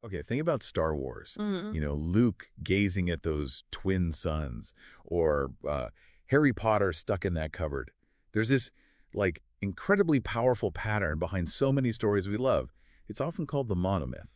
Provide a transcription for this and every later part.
Okay, think about Star Wars. Hmm. Luke gazing at those twin suns, or Harry Potter stuck in that cupboard. There's this, like, incredibly powerful pattern behind so many stories we love. It's often called the monomyth,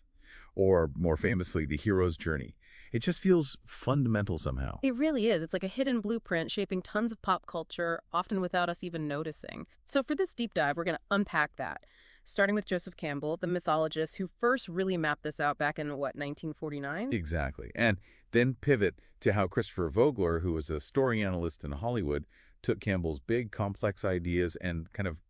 or more famously, the hero's journey. It just feels fundamental somehow. It really is. It's like a hidden blueprint shaping tons of pop culture, often without us even noticing. So for this deep dive, we're going to unpack that, starting with Joseph Campbell, the mythologist who first really mapped this out back in, what, 1949? Exactly. And then pivot to how Christopher Vogler, who was a story analyst in Hollywood, took Campbell's big, complex ideas and kind of,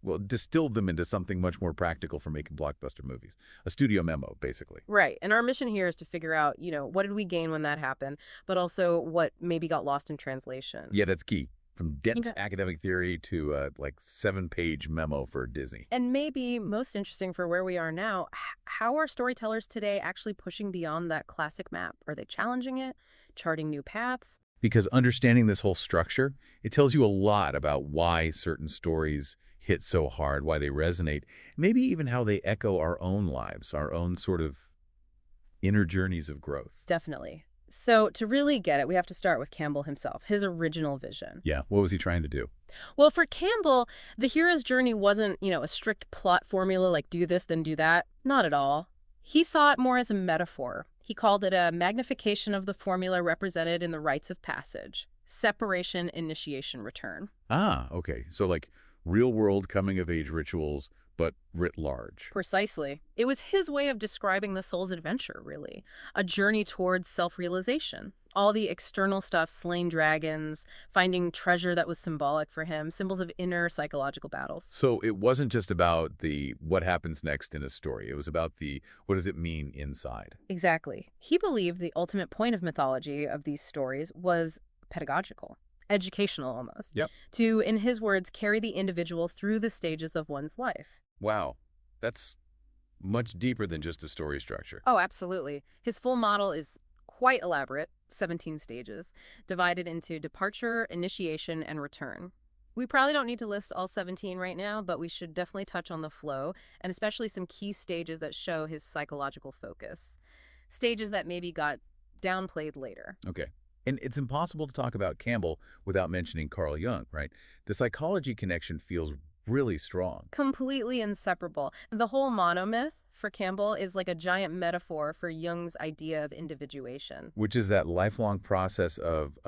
well, distilled them into something much more practical for making blockbuster movies. A studio memo, basically. Right. And our mission here is to figure out, what did we gain when that happened, but also what maybe got lost in translation. Yeah, that's key. From dense Okay. academic theory to like 7-page memo for Disney. And maybe most interesting for where we are now, how are storytellers today actually pushing beyond that classic map? Are they challenging it, charting new paths? Because understanding this whole structure, it tells you a lot about why certain stories hit so hard, why they resonate, maybe even how they echo our own lives, our own sort of inner journeys of growth. Definitely. So to really get it, we have to start with Campbell himself, his original vision. Yeah, what was he trying to do? Well, for Campbell, the hero's journey wasn't, a strict plot formula like do this, then do that. Not at all. He saw it more as a metaphor. He called it a magnification of the formula represented in the rites of passage: separation, initiation, return. Ah, okay. So like real-world coming-of-age rituals, but writ large. Precisely. It was his way of describing the soul's adventure, really. A journey towards self-realization. All the external stuff, slaying dragons, finding treasure that was symbolic for him, symbols of inner psychological battles. So it wasn't just about the what happens next in a story. It was about the what does it mean inside. Exactly. He believed the ultimate point of mythology of these stories was pedagogical, educational almost. Yep. To, in his words, carry the individual through the stages of one's life. Wow, that's much deeper than just a story structure. Oh, absolutely. His full model is quite elaborate, 17 stages, divided into departure, initiation, and return. We probably don't need to list all 17 right now, but we should definitely touch on the flow, and especially some key stages that show his psychological focus. Stages that maybe got downplayed later. Okay. And it's impossible to talk about Campbell without mentioning Carl Jung, right? The psychology connection feels really strong. Completely inseparable. The whole monomyth for Campbell is like a giant metaphor for Jung's idea of individuation. Which is that lifelong process of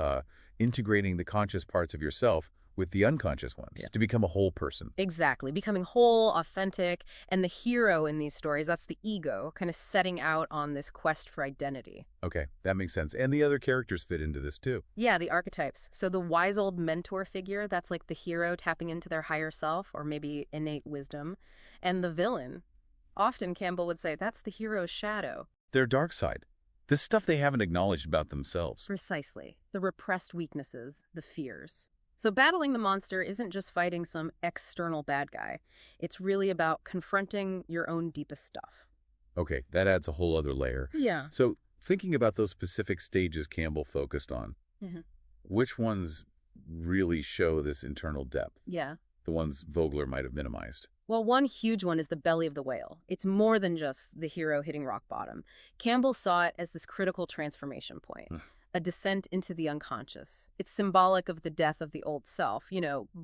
integrating the conscious parts of yourself with the unconscious ones to become a whole person. Exactly. Becoming whole, authentic, and the hero in these stories, that's the ego, kind of setting out on this quest for identity. Okay, that makes sense. And the other characters fit into this too. Yeah, the archetypes. So the wise old mentor figure, that's like the hero tapping into their higher self or maybe innate wisdom. And the villain, often Campbell would say, that's the hero's shadow. Their dark side. This stuff they haven't acknowledged about themselves. Precisely. The repressed weaknesses, the fears. So battling the monster isn't just fighting some external bad guy. It's really about confronting your own deepest stuff. Okay, that adds a whole other layer. Yeah. So thinking about those specific stages Campbell focused on, which ones really show this internal depth? Yeah. The ones Vogler might have minimized. Well, one huge one is the belly of the whale. It's more than just the hero hitting rock bottom. Campbell saw it as this critical transformation point. A descent into the unconscious. It's symbolic of the death of the old self,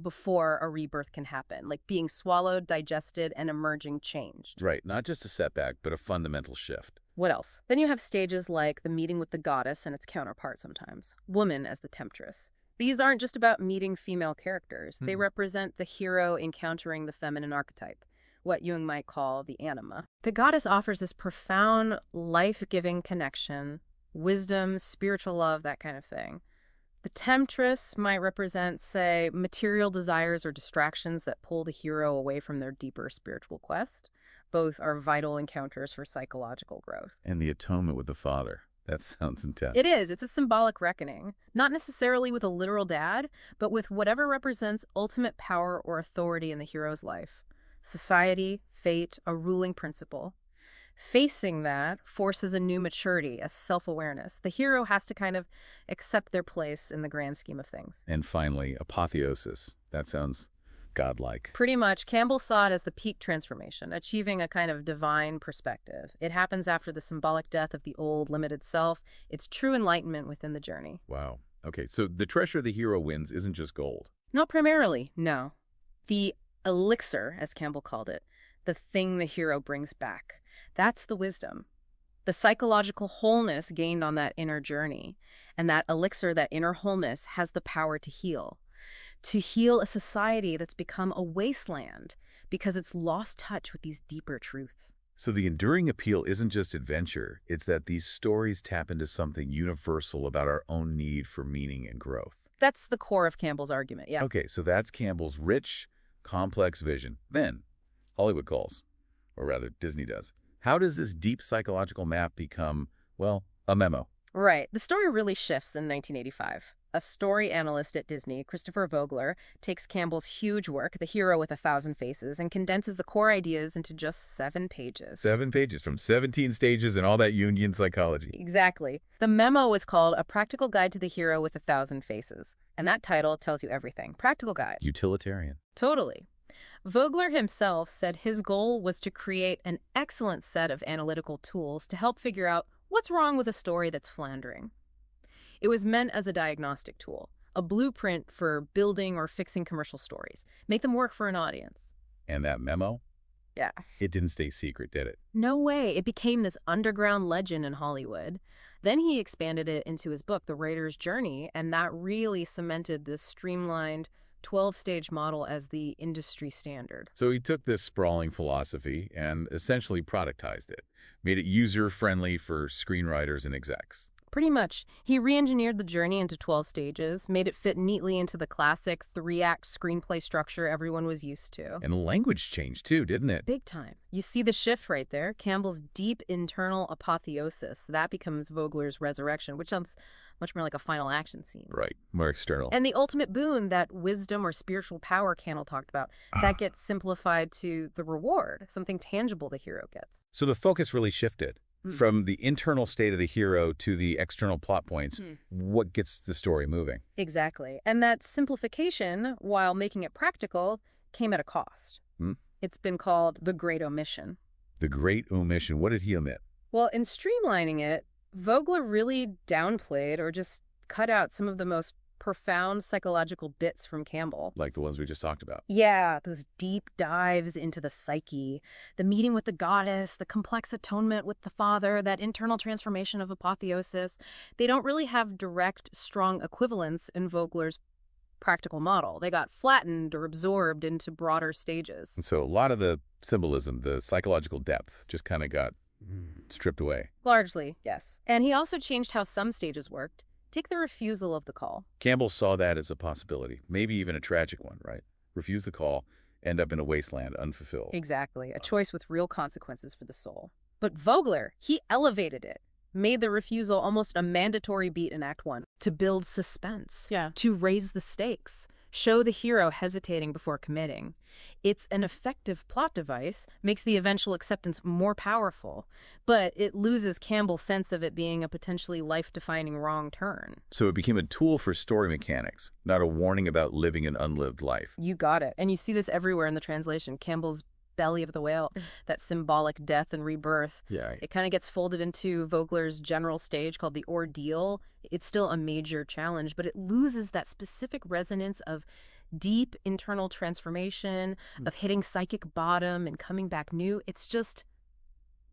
before a rebirth can happen, like being swallowed, digested, and emerging changed. Right, not just a setback, but a fundamental shift. What else? Then you have stages like the meeting with the goddess and its counterpart sometimes, woman as the temptress. These aren't just about meeting female characters. They represent the hero encountering the feminine archetype, what Jung might call the anima. The goddess offers this profound, life-giving connection, wisdom, spiritual love, that kind of thing. The temptress might represent, say, material desires or distractions that pull the hero away from their deeper spiritual quest. Both are vital encounters for psychological growth. And the atonement with the father. That sounds intense. It is. It's a symbolic reckoning. Not necessarily with a literal dad, but with whatever represents ultimate power or authority in the hero's life. Society, fate, a ruling principle. Facing that forces a new maturity, a self-awareness. The hero has to kind of accept their place in the grand scheme of things. And finally, apotheosis. That sounds godlike. Pretty much, Campbell saw it as the peak transformation, achieving a kind of divine perspective. It happens after the symbolic death of the old, limited self. It's true enlightenment within the journey. Wow. Okay, so the treasure the hero wins isn't just gold. Not primarily, no. The elixir, as Campbell called it, the thing the hero brings back. That's the wisdom. The psychological wholeness gained on that inner journey. And that elixir, that inner wholeness, has the power to heal. To heal a society that's become a wasteland because it's lost touch with these deeper truths. So the enduring appeal isn't just adventure, it's that these stories tap into something universal about our own need for meaning and growth. That's the core of Campbell's argument, yeah. Okay, so that's Campbell's rich, complex vision. Then, Hollywood calls, or rather, Disney does. How does this deep psychological map become, well, a memo? Right. The story really shifts in 1985. A story analyst at Disney, Christopher Vogler, takes Campbell's huge work, The Hero with 1,000 Faces, and condenses the core ideas into just 7 pages. 7 pages from 17 stages and all that Jungian psychology. Exactly. The memo was called A Practical Guide to the Hero with 1,000 Faces. And that title tells you everything. Practical guide. Utilitarian. Totally. Vogler himself said his goal was to create an excellent set of analytical tools to help figure out what's wrong with a story that's floundering. It was meant as a diagnostic tool, a blueprint for building or fixing commercial stories. Make them work for an audience. And that memo? Yeah. It didn't stay secret, did it? No way. It became this underground legend in Hollywood. Then he expanded it into his book, The Writer's Journey, and that really cemented this streamlined 12-stage model as the industry standard. So he took this sprawling philosophy and essentially productized it, made it user-friendly for screenwriters and execs. Pretty much. He re-engineered the journey into 12 stages, made it fit neatly into the classic 3-act screenplay structure everyone was used to. And the language changed too, didn't it? Big time. You see the shift right there. Campbell's deep internal apotheosis. That becomes Vogler's resurrection, which sounds much more like a final action scene. Right. More external. And the ultimate boon, that wisdom or spiritual power Campbell talked about, that gets simplified to the reward, something tangible the hero gets. So the focus really shifted. From the internal state of the hero to the external plot points, what gets the story moving? Exactly. And that simplification, while making it practical, came at a cost. It's been called the Great Omission. The Great Omission. What did he omit? Well, in streamlining it, Vogler really downplayed or just cut out some of the most profound psychological bits from Campbell. Like the ones we just talked about. Yeah, those deep dives into the psyche, the meeting with the goddess, the complex atonement with the father, that internal transformation of apotheosis. They don't really have direct, strong equivalents in Vogler's practical model. They got flattened or absorbed into broader stages. And so a lot of the symbolism, the psychological depth, just kind of got stripped away. Largely, yes. And he also changed how some stages worked. Take the refusal of the call. Campbell saw that as a possibility, maybe even a tragic one, right? Refuse the call, end up in a wasteland, unfulfilled. Exactly. A choice with real consequences for the soul. But Vogler, he elevated it, made the refusal almost a mandatory beat in Act 1 to build suspense, to raise the stakes, show the hero hesitating before committing. It's an effective plot device, makes the eventual acceptance more powerful, but it loses Campbell's sense of it being a potentially life-defining wrong turn. So it became a tool for story mechanics, not a warning about living an unlived life. You got it. And you see this everywhere in the translation. Campbell's belly of the whale, that symbolic death and rebirth. Yeah. It kind of gets folded into Vogler's general stage called the ordeal. It's still a major challenge, but it loses that specific resonance of deep internal transformation, of hitting psychic bottom and coming back new. It's just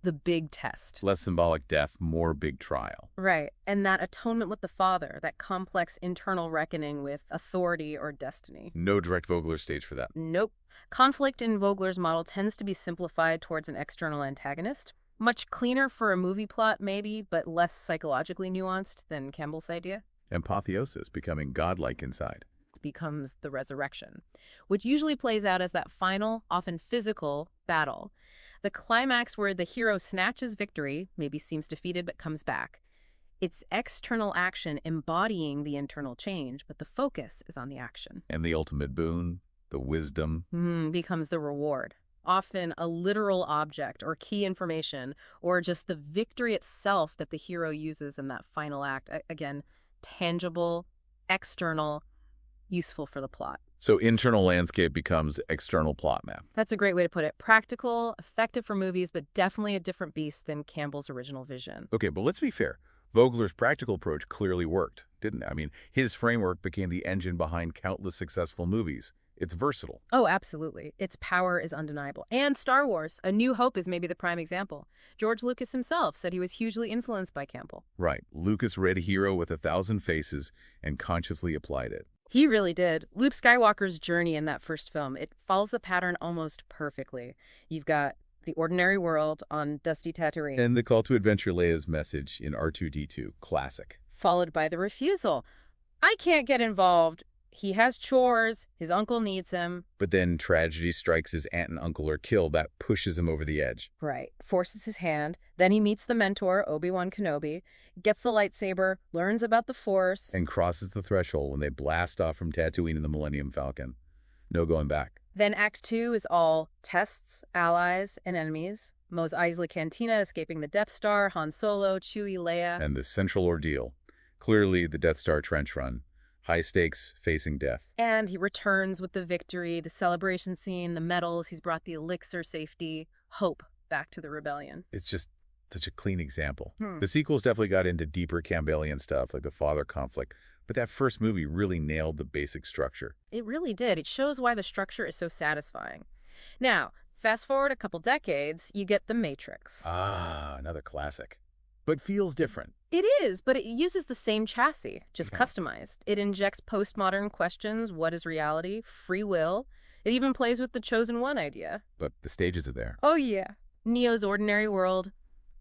the big test. Less symbolic death, more big trial. Right. And that atonement with the father, that complex internal reckoning with authority or destiny. No direct Vogler stage for that. Nope. Conflict in Vogler's model tends to be simplified towards an external antagonist. Much cleaner for a movie plot, maybe, but less psychologically nuanced than Campbell's idea. Apotheosis, becoming godlike inside. Becomes the resurrection, which usually plays out as that final, often physical, battle. The climax where the hero snatches victory, maybe seems defeated but comes back. It's external action embodying the internal change, but the focus is on the action. And the ultimate boon, the wisdom, becomes the reward. Often a literal object or key information, or just the victory itself that the hero uses in that final act. Again, tangible, external, useful for the plot. So internal landscape becomes external plot map. That's a great way to put it. Practical, effective for movies, but definitely a different beast than Campbell's original vision. Okay, but let's be fair. Vogler's practical approach clearly worked, didn't it? I mean, his framework became the engine behind countless successful movies. It's versatile. Oh, absolutely. Its power is undeniable. And Star Wars, A New Hope is maybe the prime example. George Lucas himself said he was hugely influenced by Campbell. Right. Lucas read a hero with 1,000 faces and consciously applied it. He really did. Luke Skywalker's journey in that first film, it follows the pattern almost perfectly. You've got the ordinary world on dusty Tatooine. And the call to adventure Leia's message in R2-D2. Classic. Followed by the refusal. I can't get involved. He has chores. His uncle needs him. But then tragedy strikes, his aunt and uncle are killed. That pushes him over the edge. Right. Forces his hand. Then he meets the mentor, Obi-Wan Kenobi, gets the lightsaber, learns about the Force. And crosses the threshold when they blast off from Tatooine in the Millennium Falcon. No going back. Then Act 2 is all tests, allies, and enemies. Mos Eisley Cantina escaping the Death Star, Han Solo, Chewie, Leia. And the central ordeal. Clearly the Death Star trench run. High stakes, facing death. And he returns with the victory, the celebration scene, the medals. He's brought the elixir safety, hope back to the rebellion. It's just such a clean example. Hmm. The sequels definitely got into deeper Campbellian stuff, like the father conflict. But that first movie really nailed the basic structure. It really did. It shows why the structure is so satisfying. Now, fast forward a couple decades, you get The Matrix. Ah, another classic. But feels different. It is, but it uses the same chassis, just Yeah. customized. It injects postmodern questions, what is reality, free will. It even plays with the chosen one idea. But the stages are there. Oh yeah. Neo's ordinary world,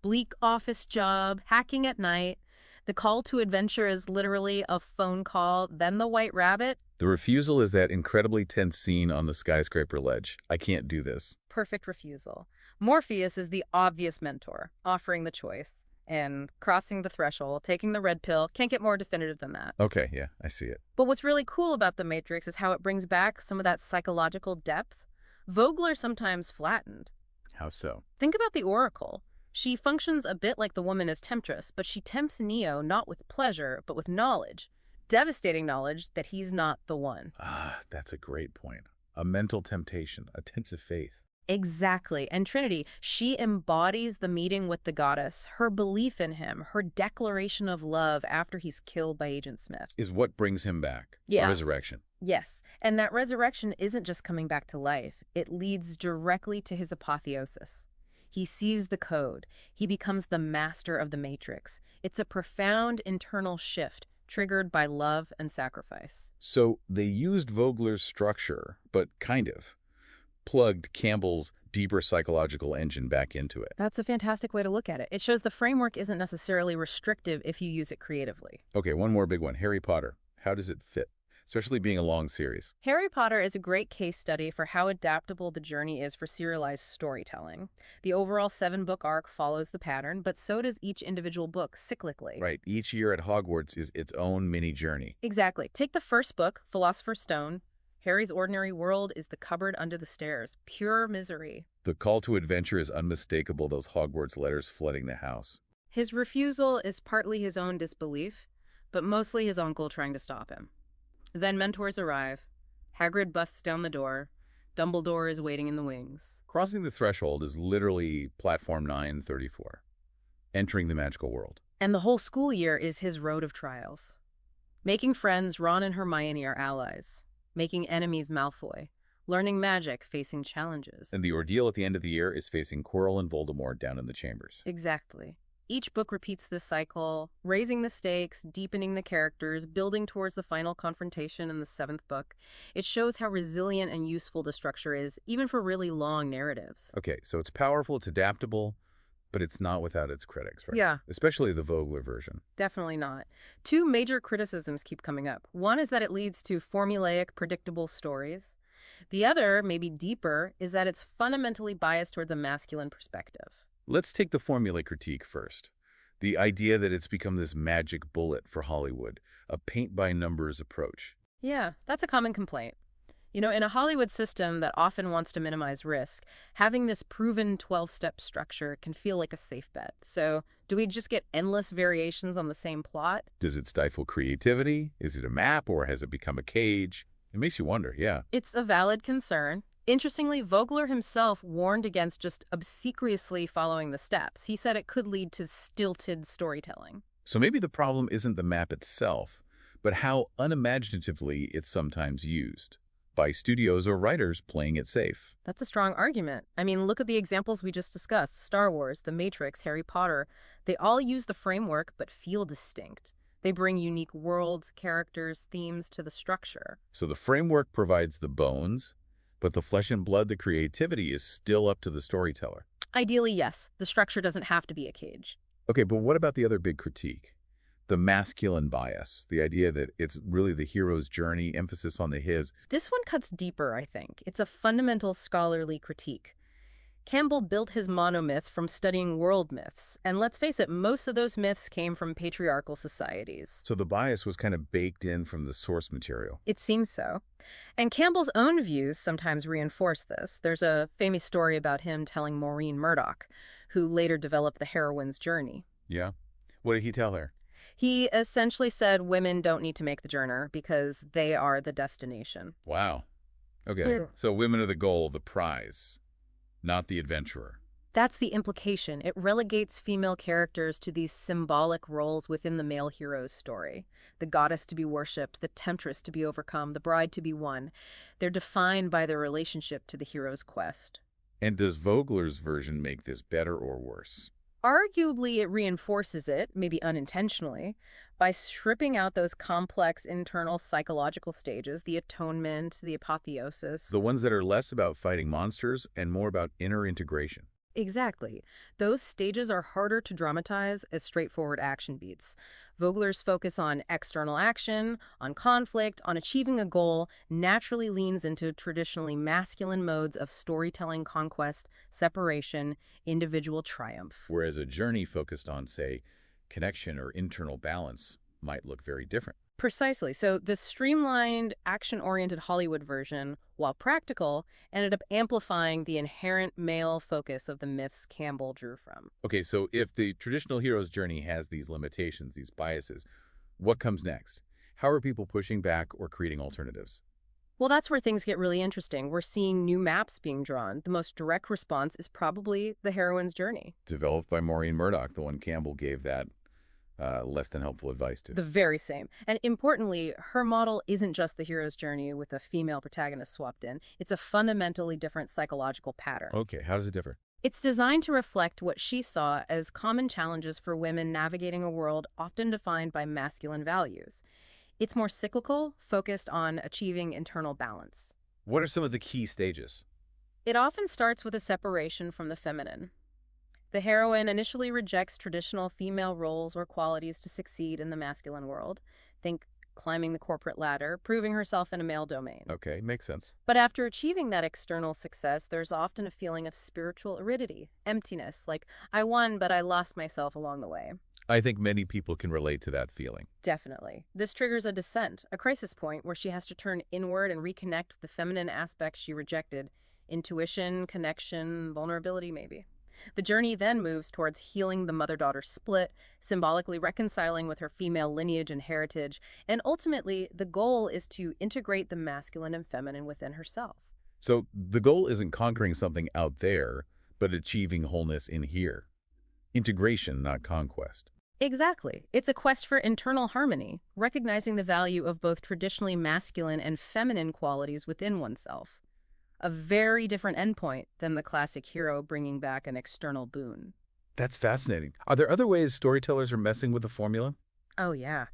bleak office job, hacking at night. The call to adventure is literally a phone call, then the white rabbit. The refusal is that incredibly tense scene on the skyscraper ledge. I can't do this. Perfect refusal. Morpheus is the obvious mentor, offering the choice. And crossing the threshold, taking the red pill, can't get more definitive than that. Okay, yeah, I see it. But what's really cool about The Matrix is how it brings back some of that psychological depth. Vogler sometimes flattened. How so? Think about the Oracle. She functions a bit like the woman as temptress, but she tempts Neo not with pleasure, but with knowledge. Devastating knowledge that he's not the one. Ah, that's a great point. A mental temptation, a tense of faith. Exactly. And Trinity, she embodies the meeting with the goddess, her belief in him, her declaration of love after he's killed by Agent Smith. Is what brings him back. Yeah. A resurrection. Yes. And that resurrection isn't just coming back to life. It leads directly to his apotheosis. He sees the code. He becomes the master of the Matrix. It's a profound internal shift triggered by love and sacrifice. So they used Vogler's structure, but kind of plugged Campbell's deeper psychological engine back into it. That's a fantastic way to look at it. It shows the framework isn't necessarily restrictive if you use it creatively. Okay, one more big one. Harry Potter. How does it fit? Especially being a long series. Harry Potter is a great case study for how adaptable the journey is for serialized storytelling. The overall 7-book arc follows the pattern, but so does each individual book cyclically. Right. Each year at Hogwarts is its own mini journey. Exactly. Take the first book, Philosopher's Stone. Harry's ordinary world is the cupboard under the stairs. Pure misery. The call to adventure is unmistakable, those Hogwarts letters flooding the house. His refusal is partly his own disbelief, but mostly his uncle trying to stop him. Then mentors arrive. Hagrid busts down the door. Dumbledore is waiting in the wings. Crossing the threshold is literally platform 934. Entering the magical world. And the whole school year is his road of trials. Making friends, Ron and Hermione are allies. Making enemies, Malfoy. Learning magic, facing challenges. And the ordeal at the end of the year is facing Quirrell and Voldemort down in the chambers. Exactly. Each book repeats this cycle, raising the stakes, deepening the characters, building towards the final confrontation in the 7th book. It shows how resilient and useful the structure is, even for really long narratives. Okay, so it's powerful, it's adaptable, but it's not without its critics, right? Yeah. Especially the Vogler version. Definitely not. 2 major criticisms keep coming up. One is that it leads to formulaic, predictable stories. The other, maybe deeper, is that it's fundamentally biased towards a masculine perspective. Let's take the formula critique first. The idea that it's become this magic bullet for Hollywood, a paint-by-numbers approach. Yeah, that's a common complaint. You know, in a Hollywood system that often wants to minimize risk, having this proven 12-step structure can feel like a safe bet. So, do we just get endless variations on the same plot? Does it stifle creativity? Is it a map, or has it become a cage? It makes you wonder, yeah. It's a valid concern. Interestingly, Vogler himself warned against just obsequiously following the steps. He said it could lead to stilted storytelling. So maybe the problem isn't the map itself, but how unimaginatively it's sometimes used by studios or writers playing it safe. That's a strong argument. I mean, look at the examples we just discussed. Star Wars, The Matrix, Harry Potter. They all use the framework but feel distinct. They bring unique worlds, characters, themes to the structure. So the framework provides the bones, but the flesh and blood, the creativity, is still up to the storyteller. Ideally, yes, the structure doesn't have to be a cage. Okay, but what about the other big critique? The masculine bias, the idea that it's really the hero's journey, emphasis on the his. This one cuts deeper, I think. It's a fundamental scholarly critique. Campbell built his monomyth from studying world myths, and let's face it, most of those myths came from patriarchal societies. So the bias was kind of baked in from the source material. It seems so. And Campbell's own views sometimes reinforce this. There's a famous story about him telling Maureen Murdoch, who later developed the heroine's journey. Yeah? What did he tell her? He essentially said women don't need to make the journey because they are the destination. Wow. Okay, so women are the goal, the prize, not the adventurer. That's the implication. It relegates female characters to these symbolic roles within the male hero's story. The goddess to be worshipped, the temptress to be overcome, the bride to be won. They're defined by their relationship to the hero's quest. And does Vogler's version make this better or worse? Arguably, it reinforces it, maybe unintentionally, by stripping out those complex internal psychological stages, the atonement, the apotheosis. The ones that are less about fighting monsters and more about inner integration. Exactly. Those stages are harder to dramatize as straightforward action beats. Vogler's focus on external action, on conflict, on achieving a goal, naturally leans into traditionally masculine modes of storytelling, conquest, separation, individual triumph. Whereas a journey focused on, say, connection or internal balance might look very different. Precisely. So the streamlined, action-oriented Hollywood version, while practical, ended up amplifying the inherent male focus of the myths Campbell drew from. Okay, so if the traditional hero's journey has these limitations, these biases, what comes next? How are people pushing back or creating alternatives? Well, that's where things get really interesting. We're seeing new maps being drawn. The most direct response is probably the heroine's journey. Developed by Maureen Murdoch, the one Campbell gave that less than helpful advice to. The very same. And importantly, her model isn't just the hero's journey with a female protagonist swapped in. It's a fundamentally different psychological pattern. Okay, how does it differ? It's designed to reflect what she saw as common challenges for women navigating a world often defined by masculine values. It's more cyclical, focused on achieving internal balance. What are some of the key stages? It often starts with a separation from the feminine. The heroine initially rejects traditional female roles or qualities to succeed in the masculine world. Think climbing the corporate ladder, proving herself in a male domain. Okay, makes sense. But after achieving that external success, there's often a feeling of spiritual aridity, emptiness, like I won, but I lost myself along the way. I think many people can relate to that feeling. Definitely. This triggers a descent, a crisis point where she has to turn inward and reconnect with the feminine aspects she rejected. Intuition, connection, vulnerability, maybe. The journey then moves towards healing the mother-daughter split, symbolically reconciling with her female lineage and heritage, and ultimately, the goal is to integrate the masculine and feminine within herself. So the goal isn't conquering something out there, but achieving wholeness in here. Integration, not conquest. Exactly. It's a quest for internal harmony, recognizing the value of both traditionally masculine and feminine qualities within oneself. A very different endpoint than the classic hero bringing back an external boon. That's fascinating. Are there other ways storytellers are messing with the formula? Oh, yeah.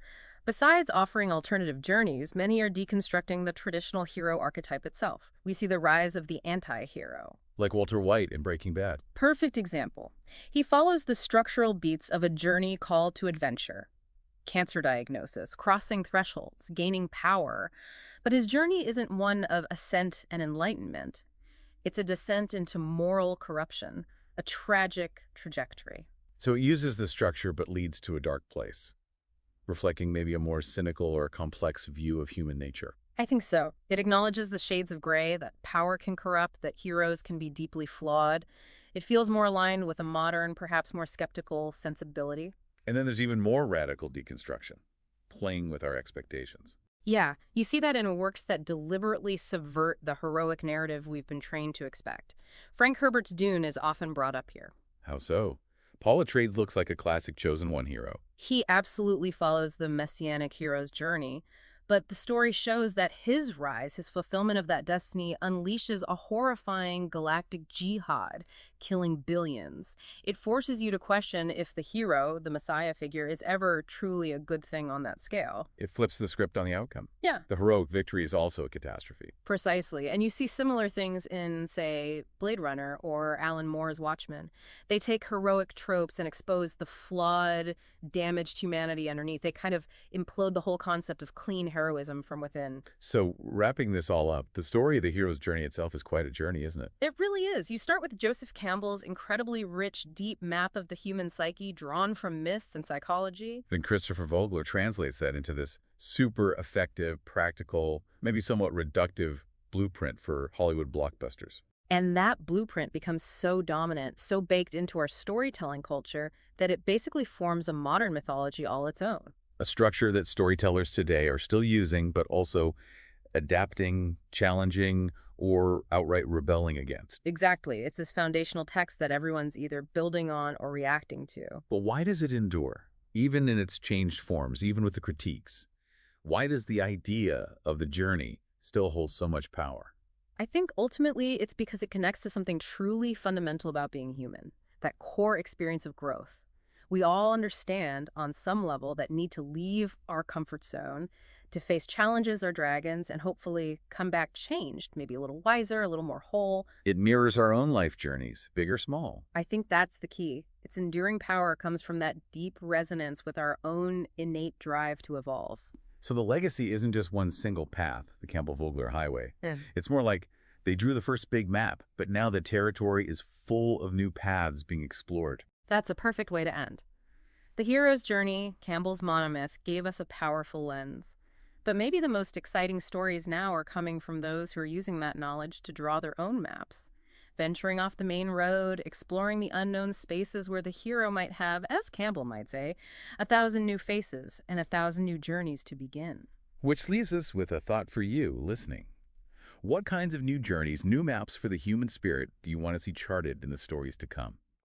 Besides offering alternative journeys, many are deconstructing the traditional hero archetype itself. We see the rise of the anti-hero. Like Walter White in Breaking Bad. Perfect example. He follows the structural beats of a journey called to adventure. Cancer diagnosis, crossing thresholds, gaining power. But his journey isn't one of ascent and enlightenment. It's a descent into moral corruption, a tragic trajectory. So it uses the structure but leads to a dark place, reflecting maybe a more cynical or complex view of human nature. I think so. It acknowledges the shades of gray, that power can corrupt, that heroes can be deeply flawed. It feels more aligned with a modern, perhaps more skeptical sensibility. And then there's even more radical deconstruction, playing with our expectations. Yeah, you see that in works that deliberately subvert the heroic narrative we've been trained to expect. Frank Herbert's Dune is often brought up here. How so? Paul Atreides looks like a classic chosen one hero. He absolutely follows the messianic hero's journey, but the story shows that his rise, his fulfillment of that destiny, unleashes a horrifying galactic jihad, killing billions. It forces you to question if the hero, the messiah figure, is ever truly a good thing on that scale. It flips the script on the outcome. Yeah. The heroic victory is also a catastrophe. Precisely. And you see similar things in, say, Blade Runner or Alan Moore's Watchmen. They take heroic tropes and expose the flawed, damaged humanity underneath. They kind of implode the whole concept of clean heroism from within. So, wrapping this all up, the story of the hero's journey itself is quite a journey, isn't it? It really is. You start with Joseph Campbell's incredibly rich, deep map of the human psyche drawn from myth and psychology. Then Christopher Vogler translates that into this super effective, practical, maybe somewhat reductive blueprint for Hollywood blockbusters. And that blueprint becomes so dominant, so baked into our storytelling culture, that it basically forms a modern mythology all its own. A structure that storytellers today are still using, but also adapting, challenging, or outright rebelling against. Exactly. It's this foundational text that everyone's either building on or reacting to. But why does it endure, even in its changed forms, even with the critiques? Why does the idea of the journey still hold so much power? I think ultimately it's because it connects to something truly fundamental about being human, that core experience of growth. We all understand on some level that need to leave our comfort zone to face challenges or dragons and hopefully come back changed, maybe a little wiser, a little more whole. It mirrors our own life journeys, big or small. I think that's the key. Its enduring power comes from that deep resonance with our own innate drive to evolve. So the legacy isn't just one single path, the Campbell-Vogler Highway. Yeah. It's more like they drew the first big map, but now the territory is full of new paths being explored. That's a perfect way to end. The hero's journey, Campbell's monomyth, gave us a powerful lens. But maybe the most exciting stories now are coming from those who are using that knowledge to draw their own maps, venturing off the main road, exploring the unknown spaces where the hero might have, as Campbell might say, 1,000 new faces and 1,000 new journeys to begin. Which leaves us with a thought for you listening. What kinds of new journeys, new maps for the human spirit do you want to see charted in the stories to come?